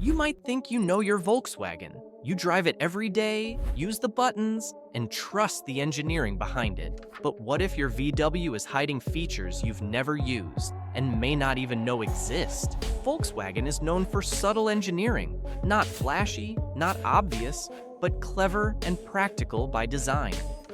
You might think you know your Volkswagen. You drive it every day, use the buttons, and trust the engineering behind it. But what if your VW is hiding features you've never used and may not even know exist? Volkswagen is known for subtle engineering, not flashy, not obvious, but clever and practical by design.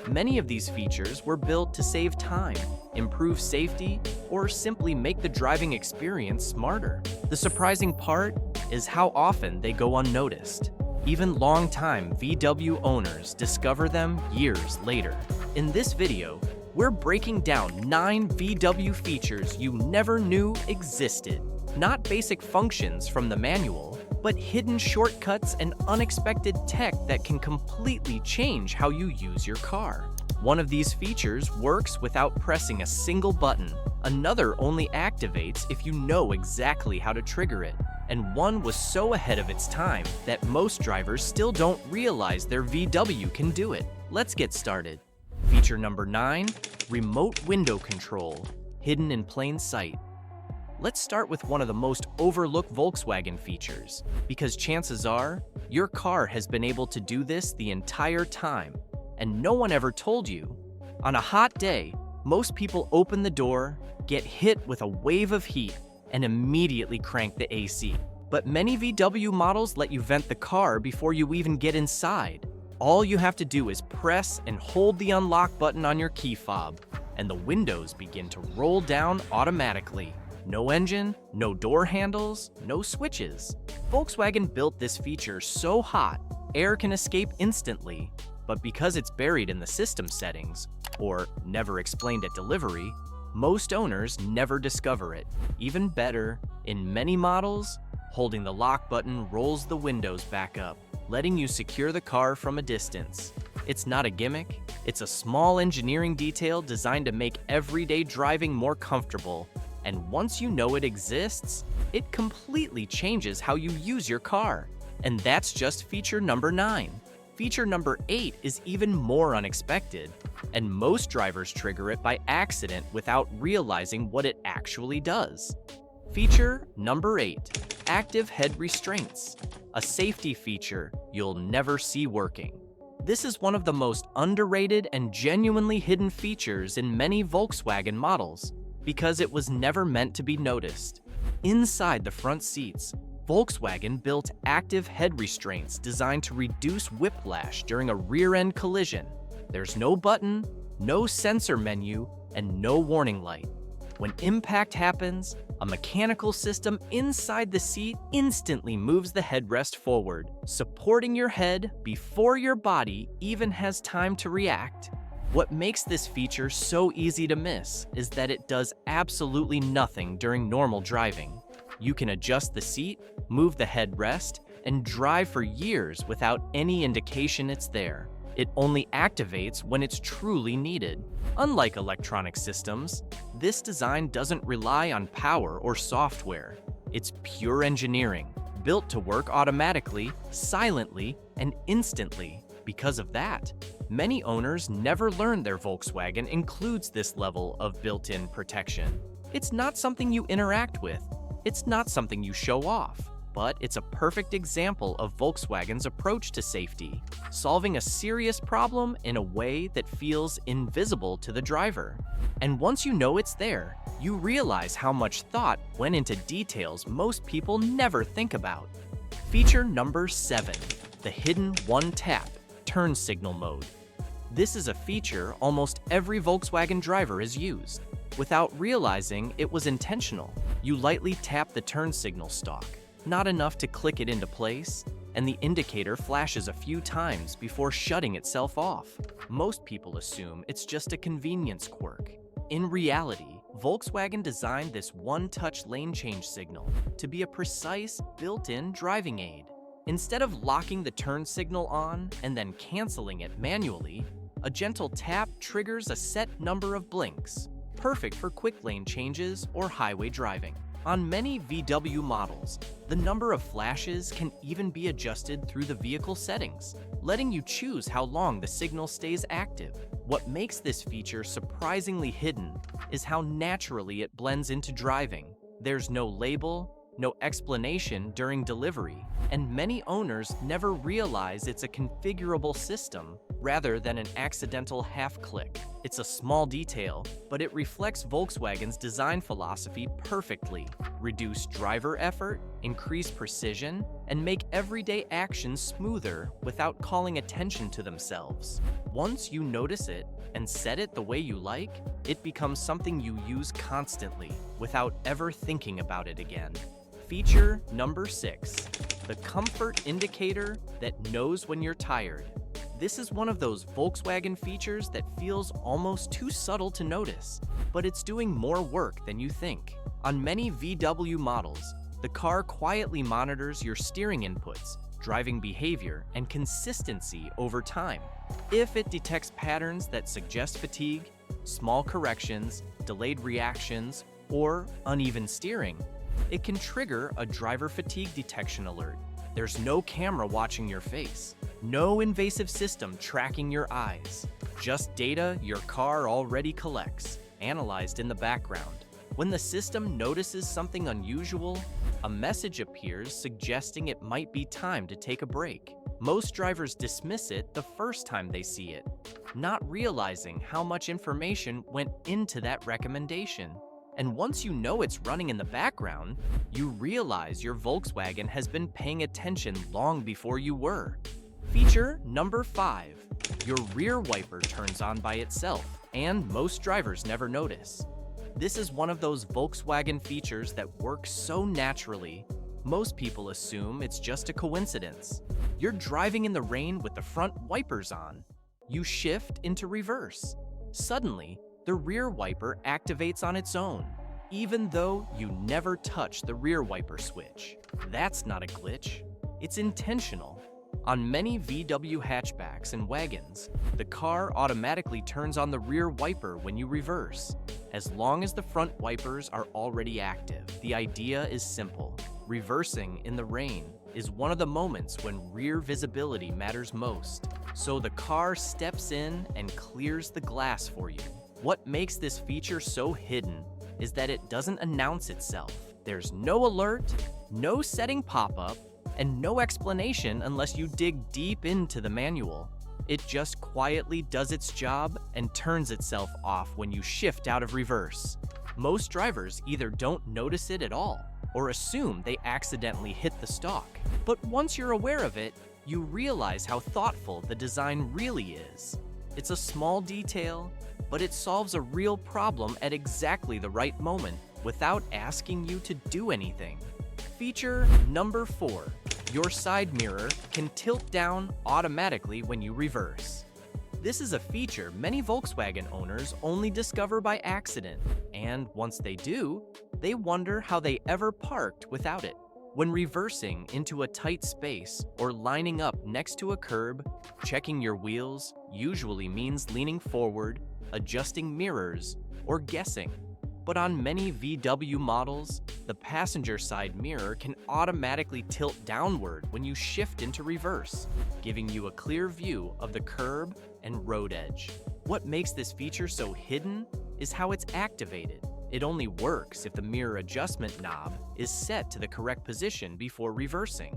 Many of these features were built to save time, improve safety, or simply make the driving experience smarter. The surprising part is how often they go unnoticed. Even long-time VW owners discover them years later. In this video, we're breaking down 9 VW features you never knew existed. Not basic functions from the manual, but hidden shortcuts and unexpected tech that can completely change how you use your car. One of these features works without pressing a single button. Another only activates if you know exactly how to trigger it. And one was so ahead of its time that most drivers still don't realize their VW can do it. Let's get started. Feature number 9, remote window control, hidden in plain sight. Let's start with one of the most overlooked Volkswagen features, because chances are, your car has been able to do this the entire time, and no one ever told you. On a hot day, most people open the door, get hit with a wave of heat, and immediately crank the AC. But many VW models let you vent the car before you even get inside. All you have to do is press and hold the unlock button on your key fob, and the windows begin to roll down automatically. No engine, no door handles, no switches. Volkswagen built this feature so hot, air can escape instantly, but because it's buried in the system settings, or never explained at delivery, most owners never discover it. Even better, in many models, holding the lock button rolls the windows back up, letting you secure the car from a distance. It's not a gimmick, it's a small engineering detail designed to make everyday driving more comfortable. And once you know it exists, it completely changes how you use your car. And that's just feature number 9. Feature number 8 is even more unexpected, and most drivers trigger it by accident without realizing what it actually does. Feature number 8, active head restraints, a safety feature you'll never see working. This is one of the most underrated and genuinely hidden features in many Volkswagen models, because it was never meant to be noticed. Inside the front seats, Volkswagen built active head restraints designed to reduce whiplash during a rear-end collision. There's no button, no sensor menu, and no warning light. When impact happens, a mechanical system inside the seat instantly moves the headrest forward, supporting your head before your body even has time to react. What makes this feature so easy to miss is that it does absolutely nothing during normal driving. You can adjust the seat, move the headrest, and drive for years without any indication it's there. It only activates when it's truly needed. Unlike electronic systems, this design doesn't rely on power or software. It's pure engineering, built to work automatically, silently, and instantly. Because of that, many owners never learn their Volkswagen includes this level of built-in protection. It's not something you interact with. It's not something you show off, but it's a perfect example of Volkswagen's approach to safety, solving a serious problem in a way that feels invisible to the driver. And once you know it's there, you realize how much thought went into details most people never think about. Feature number 7, the hidden one-tap turn signal mode. This is a feature almost every Volkswagen driver has used, without realizing it was intentional. You lightly tap the turn signal stalk, not enough to click it into place, and the indicator flashes a few times before shutting itself off. Most people assume it's just a convenience quirk. In reality, Volkswagen designed this one-touch lane change signal to be a precise, built-in driving aid. Instead of locking the turn signal on and then canceling it manually, a gentle tap triggers a set number of blinks, perfect for quick lane changes or highway driving. On many VW models, the number of flashes can even be adjusted through the vehicle settings, letting you choose how long the signal stays active. What makes this feature surprisingly hidden is how naturally it blends into driving. There's no label, no explanation during delivery, and many owners never realize it's a configurable system rather than an accidental half-click. It's a small detail, but it reflects Volkswagen's design philosophy perfectly: reduce driver effort, increase precision, and make everyday actions smoother without calling attention to themselves. Once you notice it and set it the way you like, it becomes something you use constantly without ever thinking about it again. Feature number 6, the comfort indicator that knows when you're tired. This is one of those Volkswagen features that feels almost too subtle to notice, but it's doing more work than you think. On many VW models, the car quietly monitors your steering inputs, driving behavior, and consistency over time. If it detects patterns that suggest fatigue, small corrections, delayed reactions, or uneven steering, it can trigger a driver fatigue detection alert. There's no camera watching your face, no invasive system tracking your eyes, just data your car already collects, analyzed in the background. When the system notices something unusual, a message appears suggesting it might be time to take a break. Most drivers dismiss it the first time they see it, not realizing how much information went into that recommendation. And once you know it's running in the background, you realize your Volkswagen has been paying attention long before you were. Feature number 5, your rear wiper turns on by itself, and most drivers never notice. This is one of those Volkswagen features that works so naturally, most people assume it's just a coincidence. You're driving in the rain with the front wipers on. You shift into reverse. Suddenly, the rear wiper activates on its own, even though you never touch the rear wiper switch. That's not a glitch. It's intentional. On many VW hatchbacks and wagons, the car automatically turns on the rear wiper when you reverse, as long as the front wipers are already active. The idea is simple. Reversing in the rain is one of the moments when rear visibility matters most, so the car steps in and clears the glass for you. What makes this feature so hidden is that it doesn't announce itself. There's no alert, no setting pop-up, and no explanation unless you dig deep into the manual. It just quietly does its job and turns itself off when you shift out of reverse. Most drivers either don't notice it at all or assume they accidentally hit the stalk. But once you're aware of it, you realize how thoughtful the design really is. It's a small detail, but it solves a real problem at exactly the right moment without asking you to do anything. Feature number 4, your side mirror can tilt down automatically when you reverse. This is a feature many Volkswagen owners only discover by accident, and once they do, they wonder how they ever parked without it. When reversing into a tight space or lining up next to a curb, checking your wheels usually means leaning forward, adjusting mirrors, or guessing. But on many VW models, the passenger side mirror can automatically tilt downward when you shift into reverse, giving you a clear view of the curb and road edge. What makes this feature so hidden is how it's activated. It only works if the mirror adjustment knob is set to the correct position before reversing.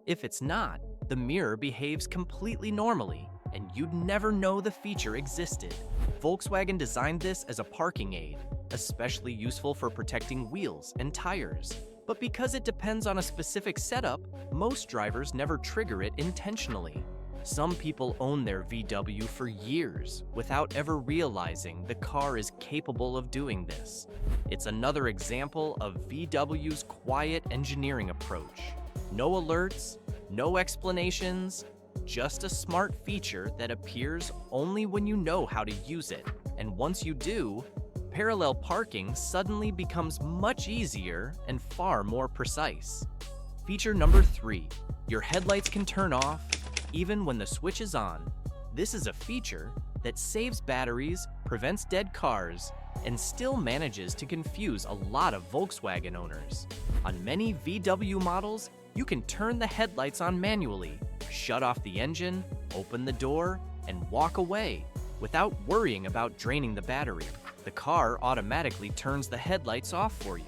If it's not, the mirror behaves completely normally, and you'd never know the feature existed. Volkswagen designed this as a parking aid, especially useful for protecting wheels and tires. But because it depends on a specific setup, most drivers never trigger it intentionally. Some people own their VW for years without ever realizing the car is capable of doing this. It's another example of VW's quiet engineering approach. No alerts, no explanations, just a smart feature that appears only when you know how to use it. And once you do, parallel parking suddenly becomes much easier and far more precise. Feature number 3, your headlights can turn off even when the switch is on. This is a feature that saves batteries, prevents dead cars, and still manages to confuse a lot of Volkswagen owners. On many VW models, you can turn the headlights on manually, shut off the engine, open the door, and walk away without worrying about draining the battery. The car automatically turns the headlights off for you.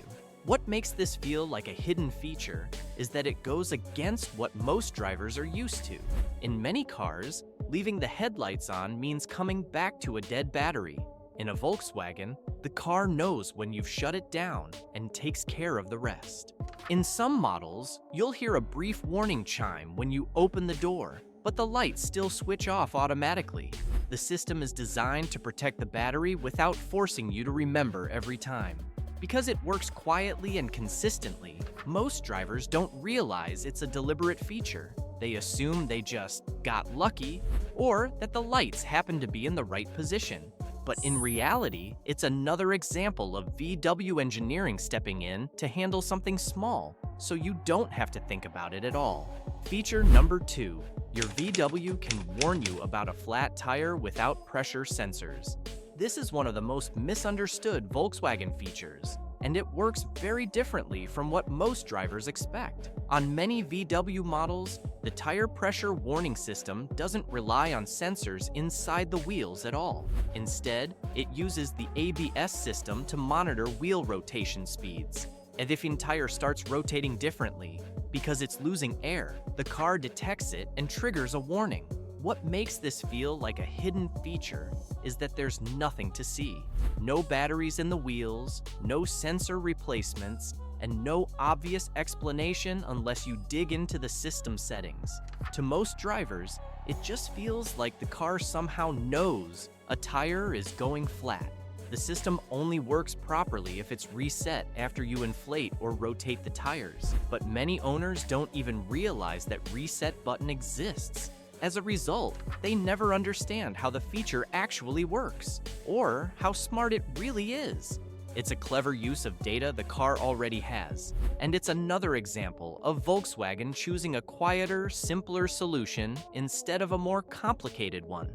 What makes this feel like a hidden feature is that it goes against what most drivers are used to. In many cars, leaving the headlights on means coming back to a dead battery. In a Volkswagen, the car knows when you've shut it down and takes care of the rest. In some models, you'll hear a brief warning chime when you open the door, but the lights still switch off automatically. The system is designed to protect the battery without forcing you to remember every time. Because it works quietly and consistently, most drivers don't realize it's a deliberate feature. They assume they just got lucky or that the lights happen to be in the right position. But in reality, it's another example of VW engineering stepping in to handle something small, so you don't have to think about it at all. Feature number 2, your VW can warn you about a flat tire without pressure sensors. This is one of the most misunderstood Volkswagen features, and it works very differently from what most drivers expect. On many VW models, the tire pressure warning system doesn't rely on sensors inside the wheels at all. Instead, it uses the ABS system to monitor wheel rotation speeds. And if an tire starts rotating differently, because it's losing air, the car detects it and triggers a warning. What makes this feel like a hidden feature is that there's nothing to see. No batteries in the wheels, no sensor replacements, and no obvious explanation unless you dig into the system settings. To most drivers, it just feels like the car somehow knows a tire is going flat. The system only works properly if it's reset after you inflate or rotate the tires, but many owners don't even realize that reset button exists. As a result, they never understand how the feature actually works, or how smart it really is. It's a clever use of data the car already has, and it's another example of Volkswagen choosing a quieter, simpler solution instead of a more complicated one.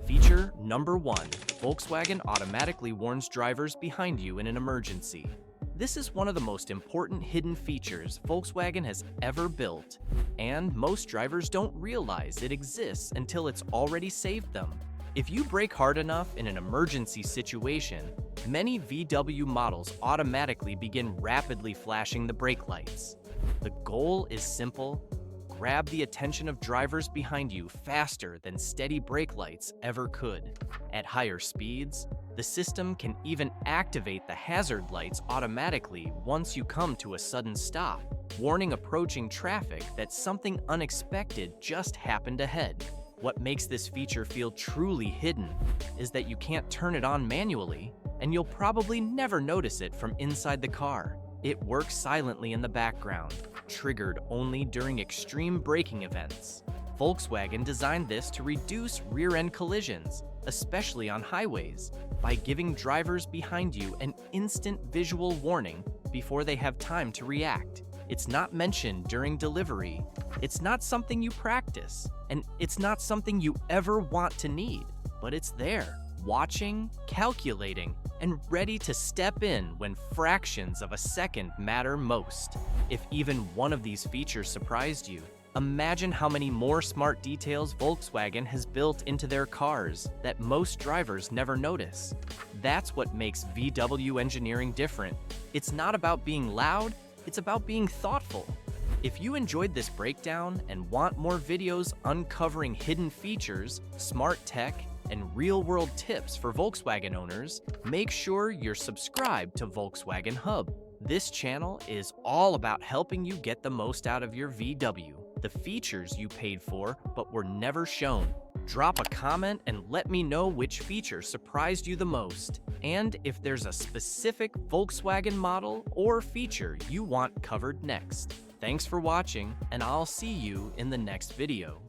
Feature number 1, Volkswagen automatically warns drivers behind you in an emergency. This is one of the most important hidden features Volkswagen has ever built, and most drivers don't realize it exists until it's already saved them. If you brake hard enough in an emergency situation, many VW models automatically begin rapidly flashing the brake lights. The goal is simple: grab the attention of drivers behind you faster than steady brake lights ever could. At higher speeds, the system can even activate the hazard lights automatically once you come to a sudden stop, warning approaching traffic that something unexpected just happened ahead. What makes this feature feel truly hidden is that you can't turn it on manually, and you'll probably never notice it from inside the car. It works silently in the background, triggered only during extreme braking events. Volkswagen designed this to reduce rear-end collisions, especially on highways, by giving drivers behind you an instant visual warning before they have time to react. It's not mentioned during delivery, it's not something you practice, and it's not something you ever want to need, but it's there, watching, calculating, and ready to step in when fractions of a second matter most. If even one of these features surprised you, imagine how many more smart details Volkswagen has built into their cars that most drivers never notice. That's what makes VW engineering different. It's not about being loud, it's about being thoughtful. If you enjoyed this breakdown and want more videos uncovering hidden features, smart tech, and real-world tips for Volkswagen owners, make sure you're subscribed to Volkswagen Hub. This channel is all about helping you get the most out of your VW, the features you paid for but were never shown. Drop a comment and let me know which feature surprised you the most, and if there's a specific Volkswagen model or feature you want covered next. Thanks for watching, and I'll see you in the next video.